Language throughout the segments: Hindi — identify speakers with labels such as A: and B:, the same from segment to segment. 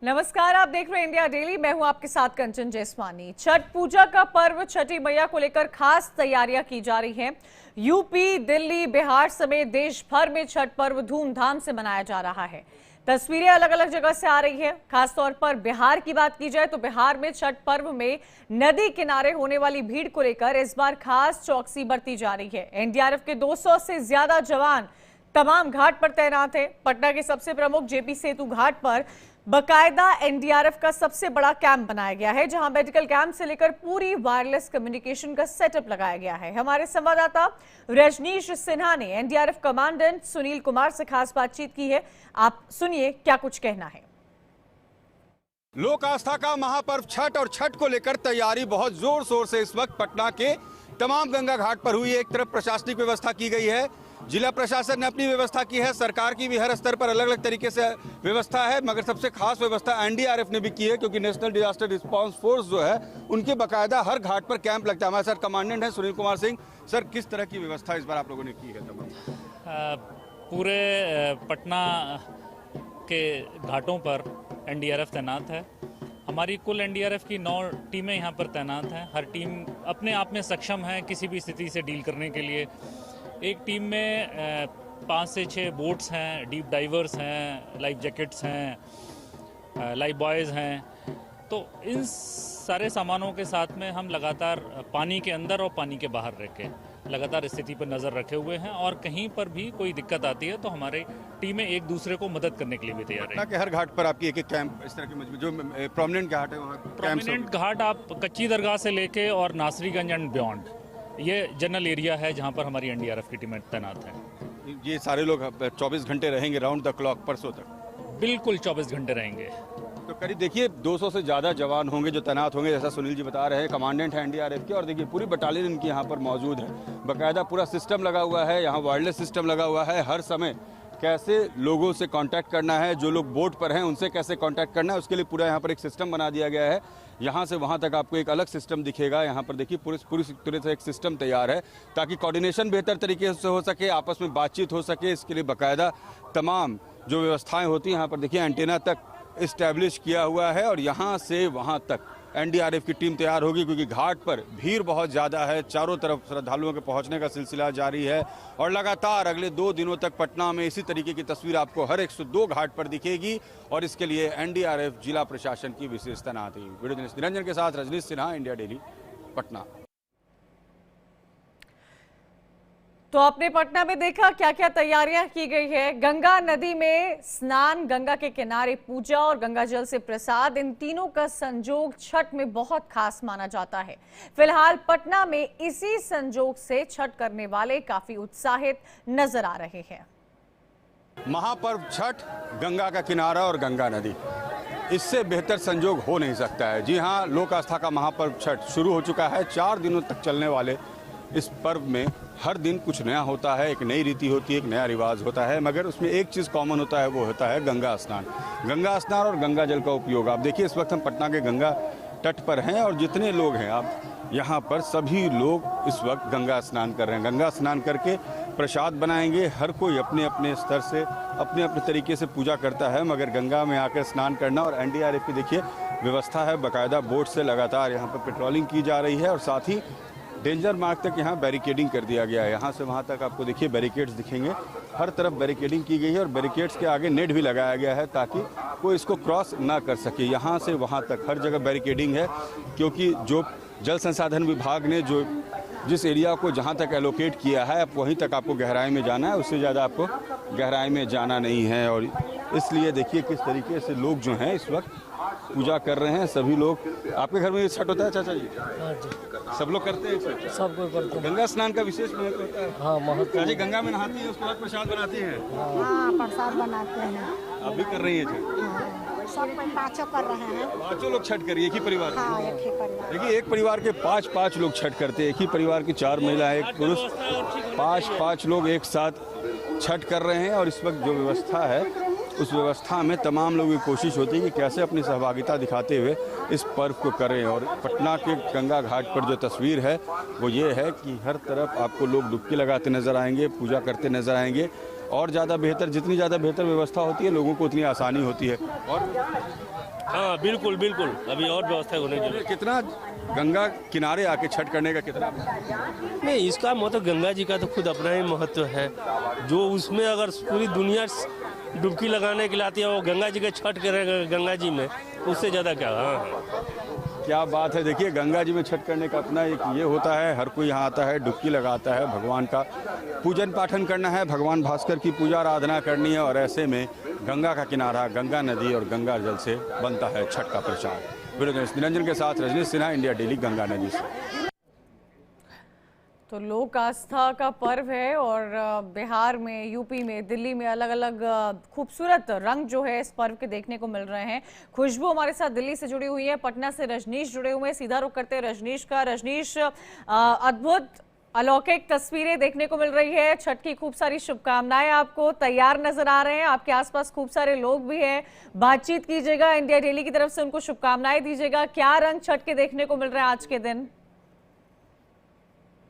A: नमस्कार, आप देख रहे हैं इंडिया डेली। मैं हूं आपके साथ कंचन जैसवानी। छठ पूजा का पर्व छठी मैया को लेकर खास तैयारियां की जा रही हैं। यूपी, दिल्ली, बिहार समेत देश भर में छठ पर्व धूमधाम से मनाया जा रहा है। तस्वीरें अलग अलग जगह से आ रही है। खासतौर पर बिहार की बात की जाए तो बिहार में छठ पर्व में नदी किनारे होने वाली भीड़ को लेकर इस बार खास चौकसी बरती जा रही है। एनडीआरएफ के 200 से ज्यादा जवान तमाम घाट पर तैनात हैं। पटना के सबसे प्रमुख जेपी सेतु घाट पर बकायदा एनडीआरएफ का सबसे बड़ा कैंप बनाया गया है, जहां मेडिकल कैंप से लेकर पूरी वायरलेस कम्युनिकेशन का सेटअप लगाया गया है। हमारे संवाददाता रजनीश सिन्हा ने एनडीआरएफ कमांडेंट सुनील कुमार से खास बातचीत की है। आप सुनिए क्या कुछ कहना है।
B: लोक आस्था का महापर्व छठ और छठ को लेकर तैयारी बहुत जोर शोर से इस वक्त पटना के तमाम गंगा घाट पर हुई है। एक तरफ प्रशासनिक व्यवस्था की गई है, जिला प्रशासन ने अपनी व्यवस्था की है, सरकार की भी हर स्तर पर अलग अलग तरीके से व्यवस्था है, मगर सबसे खास व्यवस्था एनडीआरएफ ने भी की है, क्योंकि नेशनल डिजास्टर रिस्पांस फोर्स जो है उनके बाकायदा हर घाट पर कैंप लगता है। हमारे साथ कमांडेंट है सुनील कुमार सिंह। सर, किस तरह की व्यवस्था इस बार आप लोगों ने की है?
C: पूरे पटना के घाटों पर एनडीआरएफ तैनात है। हमारी कुल एनडीआरएफ की 9 टीमें यहाँ पर तैनात हैं। हर टीम अपने आप में सक्षम है किसी भी स्थिति से डील करने के लिए। एक टीम में 5 से 6 बोट्स हैं, डीप डाइवर्स हैं, लाइफ जैकेट्स हैं, लाइफ बॉयज़ हैं। तो इन सारे सामानों के साथ में हम लगातार पानी के अंदर और पानी के बाहर रह के लगातार स्थिति पर नज़र रखे हुए हैं, और कहीं पर भी कोई दिक्कत आती है तो हमारी टीमें एक दूसरे को मदद करने के लिए भी तैयार है।
B: कि हर घाट पर आपकी एक कैंप इस तरह की जो प्रोमिनेंट घाट है वहाँ
C: प्रोमिनेंट घाट आप कच्ची दरगाह से लेके और नासरीगंज एंड बियॉन्ड, ये जनरल एरिया है जहाँ पर हमारी एनडीआरएफ की टीमें तैनात हैं।
B: ये सारे लोग 24 घंटे रहेंगे राउंड द क्लॉक परसों तक?
C: बिल्कुल 24 घंटे रहेंगे।
B: तो करीब देखिए 200 से ज़्यादा जवान होंगे जो तैनात होंगे, जैसा सुनील जी बता रहे हैं, कमांडेंट है एनडीआरएफ के। और देखिए पूरी बटालियन इनकी यहाँ पर मौजूद है, बाकायदा पूरा सिस्टम लगा हुआ है, यहाँ वायरलेस सिस्टम लगा हुआ है। हर समय कैसे लोगों से कांटेक्ट करना है, जो लोग बोट पर हैं उनसे कैसे कांटेक्ट करना है, उसके लिए पूरा यहाँ पर एक सिस्टम बना दिया गया है। यहाँ से वहाँ तक आपको एक अलग सिस्टम दिखेगा। यहाँ पर देखिए पूरी तरह से एक सिस्टम तैयार है ताकि कोऑर्डिनेशन बेहतर तरीके से हो सके, आपस में बातचीत हो सके। इसके लिए बाकायदा तमाम जो व्यवस्थाएं होती हैं यहाँ पर देखिए एंटीना तक इस्टेब्लिश किया हुआ है, और यहाँ से वहाँ तक एनडीआरएफ की टीम तैयार होगी, क्योंकि घाट पर भीड़ बहुत ज़्यादा है। चारों तरफ श्रद्धालुओं के पहुँचने का सिलसिला जारी है, और लगातार अगले 2 दिनों तक पटना में इसी तरीके की तस्वीर आपको हर 102 घाट पर दिखेगी, और इसके लिए एनडीआरएफ जिला प्रशासन की विशेष तैनाती। वीडियो जर्नलिस्ट निरंजन के साथ रजनीश सिन्हा, इंडिया डेली, पटना।
A: तो आपने पटना में देखा क्या क्या तैयारियां की गई है। गंगा नदी में स्नान, गंगा के किनारे पूजा और गंगा जल से प्रसाद, इन तीनों का संजोग छठ में बहुत खास माना जाता है। फिलहाल पटना में इसी संजोग से छठ करने वाले काफी उत्साहित नजर आ रहे हैं।
B: महापर्व छठ, गंगा का किनारा और गंगा नदी, इससे बेहतर संजोग हो नहीं सकता है। जी हाँ, लोक आस्था का महापर्व छठ शुरू हो चुका है। 4 दिनों तक चलने वाले इस पर्व में हर दिन कुछ नया होता है, एक नई रीति होती है, एक नया रिवाज होता है, मगर उसमें एक चीज़ कॉमन होता है, वो होता है गंगा स्नान। गंगा स्नान और गंगा जल का उपयोग। आप देखिए इस वक्त हम पटना के गंगा तट पर हैं, और जितने लोग हैं आप यहाँ पर सभी लोग इस वक्त गंगा स्नान कर रहे हैं। गंगा स्नान करके प्रसाद बनाएंगे। हर कोई अपने अपने स्तर से अपने अपने तरीके से पूजा करता है, मगर गंगा में आकर स्नान करना। और एनडीआरएफ की देखिए व्यवस्था है, बाकायदा बोट से लगातार यहाँ पर पेट्रोलिंग की जा रही है, और साथ ही डेंजर मार्ग तक यहाँ बैरिकेडिंग कर दिया गया है। यहाँ से वहाँ तक आपको देखिए बैरिकेड्स दिखेंगे, हर तरफ बैरिकेडिंग की गई है, और बैरिकेड्स के आगे नेट भी लगाया गया है ताकि कोई इसको क्रॉस ना कर सके। यहाँ से वहाँ तक हर जगह बैरिकेडिंग है, क्योंकि जो जल संसाधन विभाग ने जिस एरिया को जहाँ तक एलोकेट किया है, अब वहीं तक आपको गहराई में जाना है, उससे ज़्यादा आपको गहराई में जाना नहीं है। और इसलिए देखिए किस तरीके से लोग जो हैं इस वक्त पूजा कर रहे हैं। सभी लोग, आपके घर में छठ होता है चाचा जी?
D: हाँ जी,
B: सब लोग करते हैं?
D: सब कोई करते हैं।
B: गंगा स्नान का विशेष महत्व होता है।
D: हाँ, महत्व।
B: जी गंगा में नहाती है, उसके बाद प्रसाद बनाती हैं?
E: हाँ, प्रसाद बनाते हैं।
B: आप भी कर रही हैं छठ?
E: हाँ, सब कोई 5 कर रहे हैं।
B: 5 लोग छठ करिए, एक ही परिवार?
E: हाँ, एक ही परिवार।
B: देखिए एक परिवार के 5 लोग छठ करते हैं। एक ही परिवार की 4 महिला, 1 पुरुष, 5 लोग एक साथ छठ कर रहे हैं। और इस वक्त जो व्यवस्था है उस व्यवस्था में तमाम लोगों की कोशिश होती है कि कैसे अपनी सहभागिता दिखाते हुए इस पर्व को करें। और पटना के गंगा घाट पर जो तस्वीर है वो ये है कि हर तरफ आपको लोग डुबकी लगाते नजर आएंगे, पूजा करते नजर आएंगे। और ज़्यादा बेहतर, जितनी ज़्यादा बेहतर व्यवस्था होती है लोगों को उतनी आसानी होती है। और
D: हाँ बिल्कुल बिल्कुल, अभी और व्यवस्था होने की जरूरत
B: कितना गंगा किनारे आके छठ करने का कितना
D: नहीं। इसका मतलब गंगा जी का तो खुद अपना ही महत्व है। जो उसमें अगर पूरी दुनिया डुबकी लगाने के लिए आती है, वो गंगा जी के छठ करेगा गंगा जी में, उससे ज़्यादा क्या। हाँ
B: क्या बात है। देखिए गंगा जी में छठ करने का अपना एक ये होता है, हर कोई यहाँ आता है, डुबकी लगाता है, भगवान का पूजन पाठन करना है, भगवान भास्कर की पूजा आराधना करनी है। और ऐसे में गंगा का किनारा, गंगा नदी और गंगा जल से बनता है छठ का प्रसाद। वीडियो जर्नलिस्ट निरंजन के साथ रजनीश सिन्हा, इंडिया डेली, गंगा नदी से।
A: तो लोक आस्था का पर्व है और बिहार में, यूपी में, दिल्ली में अलग अलग खूबसूरत रंग जो है इस पर्व के देखने को मिल रहे हैं। खुशबू हमारे साथ दिल्ली से जुड़ी हुई है, पटना से रजनीश जुड़े हुए हैं। सीधा रुख करते हैं रजनीश का। रजनीश, अद्भुत अलौकिक तस्वीरें देखने को मिल रही है। छठ की खूब सारी शुभकामनाएं आपको। तैयार नजर आ रहे हैं, आपके आसपास खूब सारे लोग भी हैं। बातचीत कीजिएगा, इंडिया डेली की तरफ से उनको शुभकामनाएं दीजिएगा। क्या रंग छठ के देखने को मिल रहे हैं आज के दिन?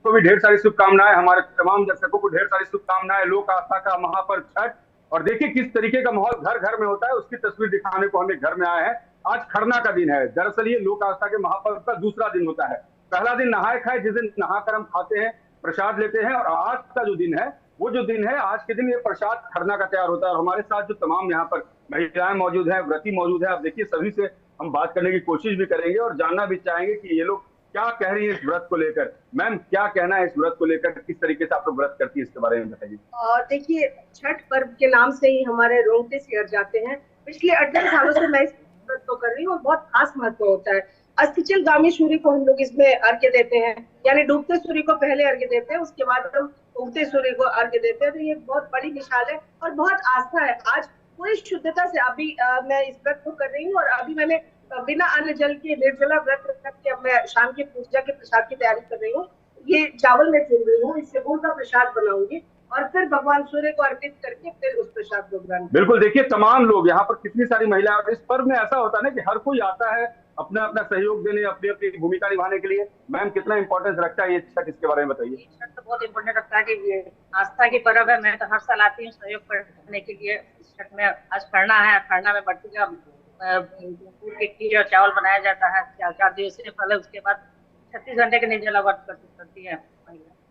B: को भी ढेर सारी शुभकामनाएं, हमारे तमाम दर्शकों को ढेर सारी शुभकामनाएं। लोक आस्था का महापर्व छठ। और देखिए किस तरीके का माहौल घर घर में होता है, उसकी तस्वीर दिखाने को हम एक घर में आए हैं। आज खरना का दिन है। दरअसल ये लोक आस्था के महापर्व का दूसरा दिन होता है। पहला दिन नहाए खाए, जिस दिन नहाकर हम खाते हैं, प्रसाद लेते हैं। और आज का जो दिन है, वो जो दिन है, आज के दिन ये प्रसाद खरना का तैयार होता है। और हमारे साथ जो तमाम यहाँ पर महिलाएं मौजूद हैं, व्रती मौजूद है, आप देखिए सभी से हम बात करने की कोशिश भी करेंगे और जानना भी चाहेंगे कि ये लोग क्या कह रही है इस व्रत को लेकर। मैम, क्या कहना है इस व्रत को लेकर, किस तरीके से आप लोग व्रत करती है, इसके बारे में बताइए।
F: और देखिए, छठ पर्व के नाम से ही हमारे रोंगटे सिहर जाते हैं। पिछले 18 सालों से मैं इस व्रत को कर रही हूँ और बहुत खास महत्व होता है। अस्तिचलगामी सूर्य को हम लोग इसमें अर्घ्य देते हैं, यानी डूबते सूर्य को पहले अर्घ्य देते हैं, उसके बाद हम उगते सूर्य को अर्घ्य देते हैं। तो ये बहुत बड़ी मिसाल है और बहुत आस्था है। आज पूरी शुद्धता से अभी मैं इस व्रत को कर रही हूँ और अभी मैंने बिना अन्न जल के निर्जला व्रत रख के अब मैं शाम की पूजा के प्रसाद की तैयारी कर रही हूँ। ये चावल में चुन रही हूँ, इससे गुड़ का प्रसाद बनाऊंगी और फिर भगवान सूर्य को अर्पित करके फिर उस प्रसाद को ग्रहण।
B: बिल्कुल, देखिए तमाम लोग यहाँ पर, कितनी सारी महिलाएं। और इस पर्व में ऐसा होता है ना कि हर कोई आता है अपना अपना सहयोग देने, अपनी अपनी भूमिका निभाने के लिए। मैम, कितना इंपॉर्टेंस रखता है ये छठ, इसके बारे में बताइए।
F: छठ तो बहुत इम्पोर्टेंट रखता है कि ये आस्था की पर्व है। मैं तो हर साल आती हूँ सहयोग करने के लिए। इस छठ में आज खरना है, खरना में बट्टी का दूध की खीर और चावल बनाया जाता है 4 दिवसीय फल है। उसके बाद 36 घंटे के निर्जला व्रत करती है।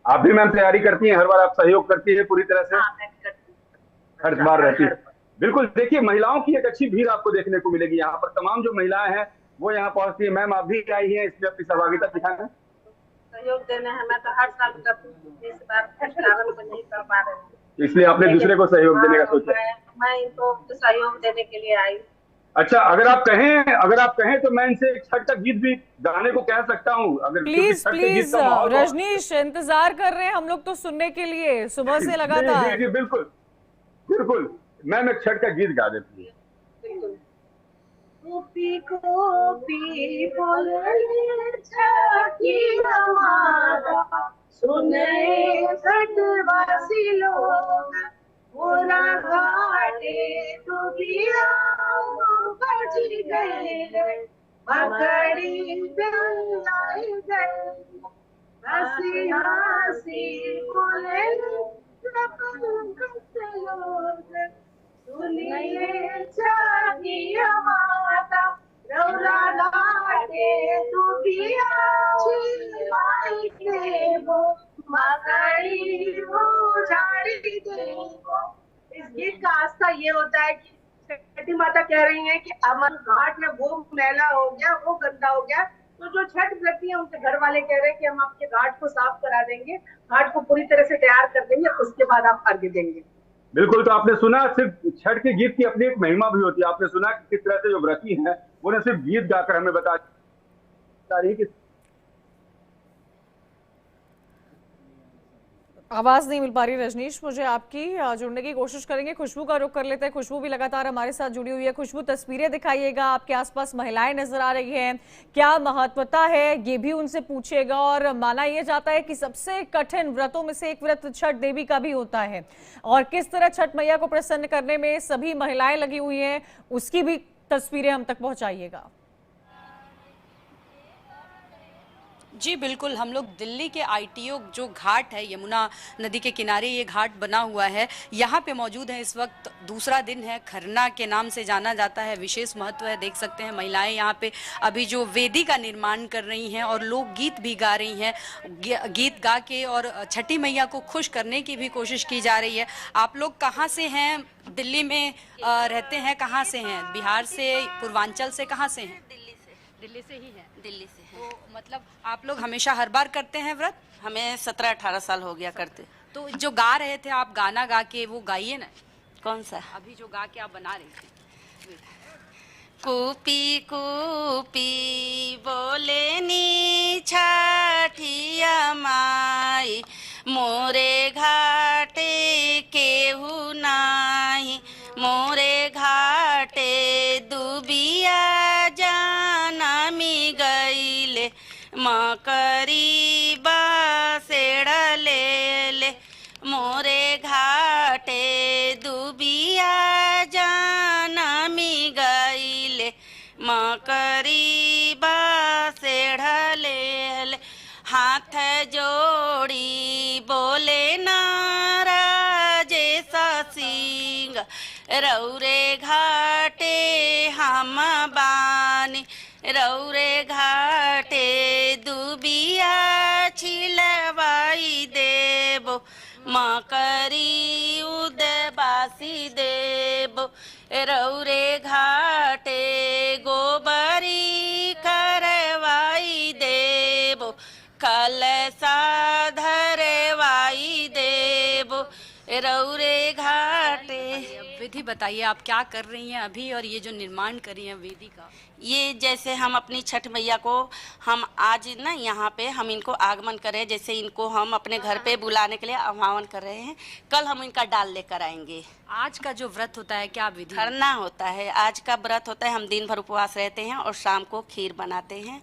B: आप भी मैम तैयारी करती हैं, हर बार आप सहयोग करती है पूरी तरह से?
F: हाँ, मैं करती हूँ,
B: हर बार रहती है। बिल्कुल, देखिए महिलाओं की एक अच्छी भीड़ आपको देखने को मिलेगी यहाँ पर। तमाम जो महिलाएं हैं वो यहाँ पहुंचती है। मैम, आप भी आई है, इसमें अपनी सहभागिता दिखाना,
F: सहयोग देना है। मैं तो हर साल करती हूँ, इस बार नहीं कर पा रही हूँ,
B: इसलिए आपने दूसरे को सहयोग देने का सोचा।
F: मैं इनको सहयोग देने के लिए आई।
B: अच्छा, अगर आप कहें तो मैं इनसे एक छठ का गीत भी गाने को कह सकता हूँ, अगर
A: प्लीज प्लीज रजनीश, इंतजार कर रहे हैं हम लोग तो सुनने के लिए सुबह से लगातार।
B: जी, बिल्कुल बिल्कुल, मैम एक छठ का गीत गा देती है।
F: गोपी गोपी बोले छठी हमारा, सुने छठवासी लोग, पूरा घाटे डूबिया बज गए, मकड़ी डंगाई गए, हंसी हंसी बोले लोग, सुनिए छठी माता, रौरा घाटे डूबिया छिपाई देवो, मकड़ी उजाड़ी देवो। इस गीत का आस्था ये होता है कि छठी माता कह रही है कि अमर घाट में वो मैला हो गया, वो गंदा हो गया। तो जो छठ व्रती है उनके घर वाले कह रहे हैं कि हम आपके घाट को साफ करा देंगे, घाट को पूरी तरह से तैयार कर देंगे, उसके बाद आप अर्घ्य देंगे।
B: बिल्कुल, तो आपने सुना, सिर्फ छठ के गीत की अपनी एक महिमा भी होती है। आपने सुना कि किस तरह से जो व्रती हैं वो न सिर्फ गीत गाकर हमें बता रही है कि
A: आवाज नहीं मिल पा रही रजनीश मुझे आपकी, जुड़ने की कोशिश करेंगे। खुशबू का रुख कर लेते हैं। खुशबू भी लगातार हमारे साथ जुड़ी हुई है। खुशबू, तस्वीरें दिखाइएगा, आपके आसपास महिलाएं नजर आ रही हैं, क्या महत्वता है ये भी उनसे पूछिएगा। और माना यह जाता है कि सबसे कठिन व्रतों में से एक व्रत छठ देवी का भी होता है, और किस तरह छठ मैया को प्रसन्न करने में सभी महिलाएं लगी हुई हैं, उसकी भी तस्वीरें हम तक पहुंचाइएगा।
G: जी बिल्कुल, हम लोग दिल्ली के ITO जो घाट है, यमुना नदी के किनारे ये घाट बना हुआ है, यहाँ पे मौजूद है। इस वक्त दूसरा दिन है, खरना के नाम से जाना जाता है, विशेष महत्व है। देख सकते हैं महिलाएं यहाँ पे अभी जो वेदी का निर्माण कर रही हैं और लोग गीत भी गा रही हैं। गीत गा के और छठी मैया को खुश करने की भी कोशिश की जा रही है। आप लोग कहाँ से हैं? दिल्ली में रहते हैं, कहाँ से हैं? बिहार से, पूर्वांचल से, कहाँ से हैं? दिल्ली से ही है। दिल्ली से है। तो मतलब आप लोग हमेशा हर बार करते हैं व्रत?
H: हमें 17-18 साल हो गया करते।
G: तो जो गा रहे थे आप, गाना गा के वो गाइए ना।
H: कौन सा?
G: अभी जो गा के आप बना रही थी।
H: कूपी कूपी बोले नी छठिया माई, मोरे घाटे केहू नाही, मोरे घाटे दुबिया जानमी गईले, मकरी बासेड़ा ले ले, मोरे घाटे दुबिया जानमी गईले, मकरी बासेड़ा ले ले, हाथ जोड़ी बोले नाराजे सिंह, रौरे घाटे हम बानी, रौरे घाटे दुबिया छिलवाई देबो, मकरी उदबासी देबो, रौरे घाटे गोबरी करवाई देबो, कलसा धरवाई देबो, रौरे घाटे।
G: विधि बताइए, आप क्या कर रही हैं अभी और ये जो निर्माण कर रही हैं वेदी का?
H: ये जैसे हम अपनी छठ मैया को हम आज ना यहाँ पे हम इनको आगमन कर रहे हैं, जैसे इनको हम अपने घर पे बुलाने के लिए आह्वान कर रहे हैं। कल हम इनका डाल लेकर आएंगे।
G: आज का जो व्रत होता है क्या विधि?
H: खरना होता है, आज का व्रत होता है। हम दिन भर उपवास रहते हैं और शाम को खीर बनाते हैं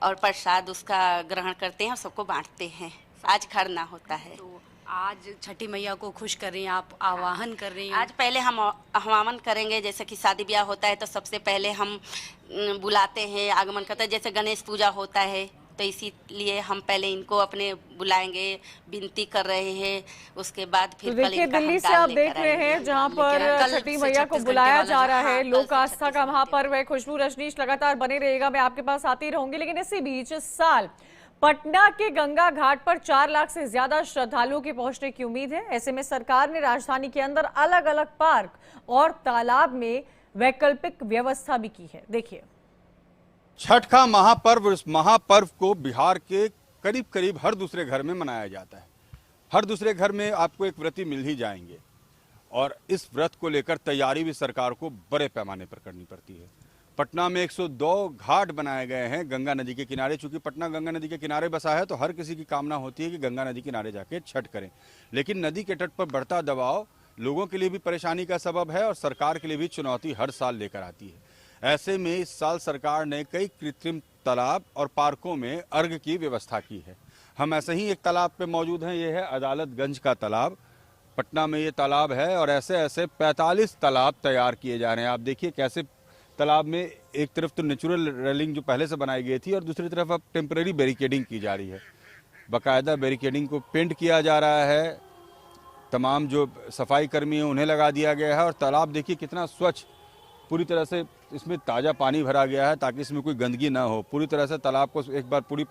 H: और प्रसाद उसका ग्रहण करते हैं और सबको बांटते हैं। आज खरना होता है।
G: तो आज छठी मैया को खुश कर रही हैं आप, आवाहन कर रही हैं।
H: आज पहले हम आह्वान करेंगे, जैसे कि शादी ब्याह होता है तो सबसे पहले हम बुलाते हैं, आगमन करते हैं। जैसे गणेश पूजा होता है तो इसीलिए हम पहले इनको अपने बुलाएंगे, विनती कर रहे हैं। उसके बाद फिर
A: तो देखिए दिल्ली से आप देख रहे हैं जहां पर छठी मैया को बुलाया जा रहा है। लोक आस्था का महापर्व है। खुशबू रजनीश लगातार बने रहेगा, मैं आपके पास आती रहूंगी। लेकिन इसी बीच इस साल पटना के गंगा घाट पर 4 लाख से ज्यादा श्रद्धालुओं के पहुंचने की उम्मीद है। ऐसे में सरकार ने राजधानी के अंदर अलग अलग पार्क और तालाब में वैकल्पिक व्यवस्था भी की है। देखिए,
B: छठ का महापर्व, इस महापर्व को बिहार के करीब करीब हर दूसरे घर में मनाया जाता है। हर दूसरे घर में आपको एक व्रती मिल ही जाएंगे और इस व्रत को लेकर तैयारी भी सरकार को बड़े पैमाने पर करनी पड़ती है। पटना में 102 घाट बनाए गए हैं गंगा नदी के किनारे। चूंकि पटना गंगा नदी के किनारे बसा है तो हर किसी की कामना होती है कि गंगा नदी किनारे जाके छठ करें। लेकिन नदी के तट पर बढ़ता दबाव लोगों के लिए भी परेशानी का सबब है और सरकार के लिए भी चुनौती हर साल लेकर आती है। ऐसे में इस साल सरकार ने कई कृत्रिम तालाब और पार्कों में अर्घ की व्यवस्था की है। हम ऐसे ही एक तालाब पे मौजूद हैं, ये है अदालतगंज का तालाब। पटना में ये तालाब है और ऐसे ऐसे 45 तालाब तैयार किए जा रहे हैं। आप देखिए कैसे तालाब में एक तरफ तो नेचुरल रेलिंग जो पहले से बनाई गई थी और दूसरी तरफ अब टेम्परेरी बैरिकेडिंग की जा रही है। बाकायदा बैरिकेडिंग को पेंट किया जा रहा है, तमाम जो सफाई कर्मी हैं उन्हें लगा दिया गया है। और तालाब देखिए कितना स्वच्छ, पूरी तरह से इसमें ताज़ा पानी भरा गया है ताकि इसमें कोई गंदगी ना हो। पूरी तरह से तालाब को एक बार पूरे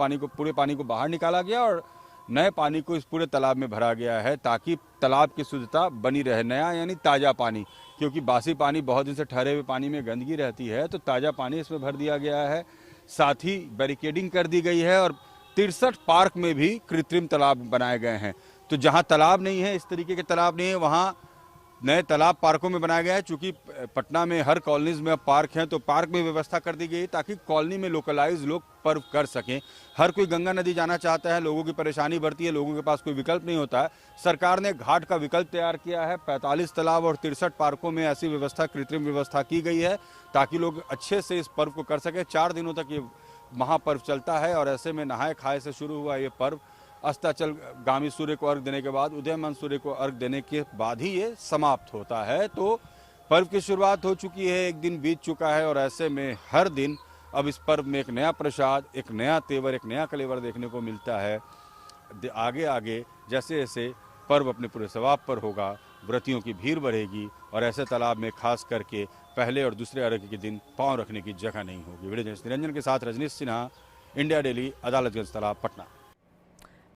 B: पानी को बाहर निकाला गया और नए पानी को इस पूरे तालाब में भरा गया है ताकि तालाब की शुद्धता बनी रहे। नया यानी ताज़ा पानी, क्योंकि बासी पानी बहुत दिन से ठहरे हुए पानी में गंदगी रहती है, तो ताज़ा पानी इसमें भर दिया गया है। साथ ही बैरिकेडिंग कर दी गई है और 63 पार्क में भी कृत्रिम तालाब बनाए गए हैं। तो जहां तालाब नहीं है, इस तरीके के तालाब नहीं है, वहां नए तालाब पार्कों में बनाया गया है। चूंकि पटना में हर कॉलोनीज में अब पार्क हैं तो पार्क में व्यवस्था कर दी गई ताकि कॉलोनी में लोकलाइज लोग पर्व कर सकें। हर कोई गंगा नदी जाना चाहता है, लोगों की परेशानी बढ़ती है, लोगों के पास कोई विकल्प नहीं होता है। सरकार ने घाट का विकल्प तैयार किया है। 45 तालाब और 63 पार्कों में ऐसी व्यवस्था, कृत्रिम व्यवस्था की गई है ताकि लोग अच्छे से इस पर्व को कर सकें। 4 दिनों तक ये महापर्व चलता है और ऐसे में नहाए खाए से शुरू हुआ ये पर्व अस्ताचलगामी सूर्य को अर्घ देने के बाद, उदयमान सूर्य को अर्घ देने के बाद ही ये समाप्त होता है। तो पर्व की शुरुआत हो चुकी है, एक दिन बीत चुका है और ऐसे में हर दिन अब इस पर्व में एक नया प्रसाद, एक नया तेवर, एक नया कलेवर देखने को मिलता है। आगे आगे जैसे जैसे पर्व अपने पूरे सवाब पर होगा, व्रतियों की भीड़ बढ़ेगी और ऐसे तालाब में खास करके पहले और दूसरे अर्घ्य के दिन पांव रखने की जगह नहीं होगी। वीडियो जर्नलिस्ट निरंजन के साथ रजनीश सिन्हा, इंडिया डेली, अदालतगंज तालाब, पटना।